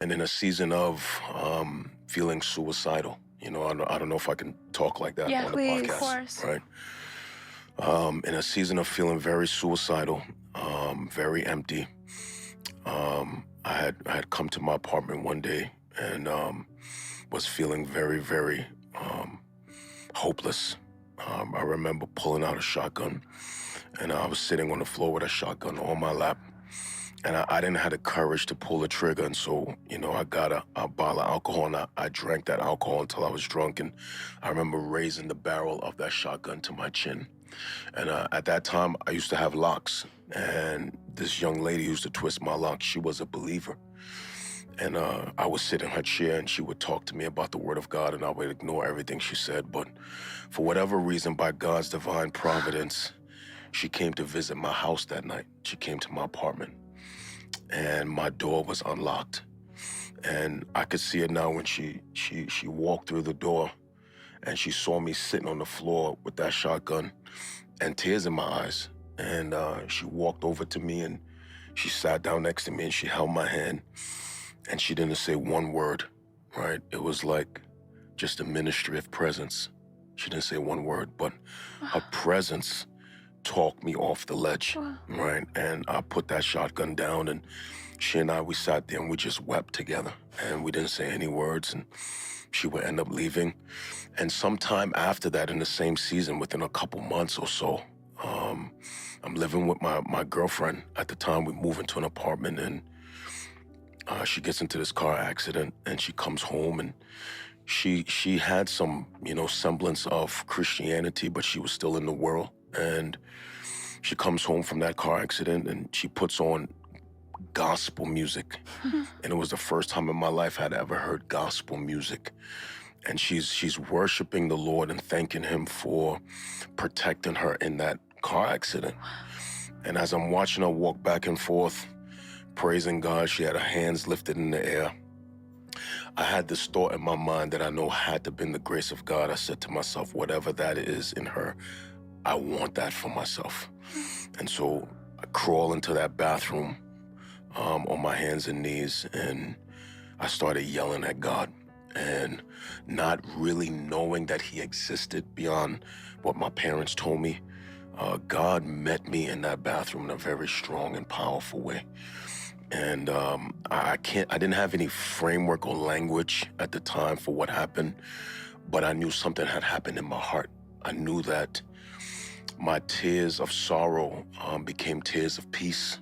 and in a season of feeling suicidal. I don't know if I can talk like that Yeah, on the of Please. podcast, course. right? In a season of feeling very suicidal, very empty. I had come to my apartment one day and was feeling very, very hopeless. I remember pulling out a shotgun, and I was sitting on the floor with a shotgun on my lap. And I didn't have the courage to pull the trigger. And so, I got a bottle of alcohol, and I drank that alcohol until I was drunk. And I remember raising the barrel of that shotgun to my chin. And at that time, I used to have locks. And this young lady used to twist my locks. She was a believer. And I would sit in her chair, and she would talk to me about the word of God, and I would ignore everything she said. But for whatever reason, by God's divine providence, she came to visit my house that night. She came to my apartment, and my door was unlocked. And I could see it now when she walked through the door, and she saw me sitting on the floor with that shotgun and tears in my eyes. And she walked over to me, and she sat down next to me, and she held my hand, and she didn't say one word, right? It was like just a ministry of presence. She didn't say one word, but her presence talked me off the ledge, Wow. right? And I put that shotgun down, and she and I, we sat there and we just wept together, and we didn't say any words, and she would end up leaving. And sometime after that, in the same season, within a couple months or so, I'm living with my girlfriend. At the time, we move into an apartment, and she gets into this car accident, and she comes home, and she had some, semblance of Christianity, but she was still in the world. And she comes home from that car accident, and she puts on gospel music. And it was the first time in my life I'd ever heard gospel music. And she's worshiping the Lord and thanking him for protecting her in that car accident. And as I'm watching her walk back and forth, praising God, she had her hands lifted in the air. I had this thought in my mind that I know had to have been the grace of God. I said to myself, whatever that is in her, I want that for myself. And so I crawl into that bathroom on my hands and knees, and I started yelling at God, and not really knowing that he existed beyond what my parents told me. God met me in that bathroom in a very strong and powerful way. And I didn't have any framework or language at the time for what happened, but I knew something had happened in my heart. I knew that my tears of sorrow became tears of peace.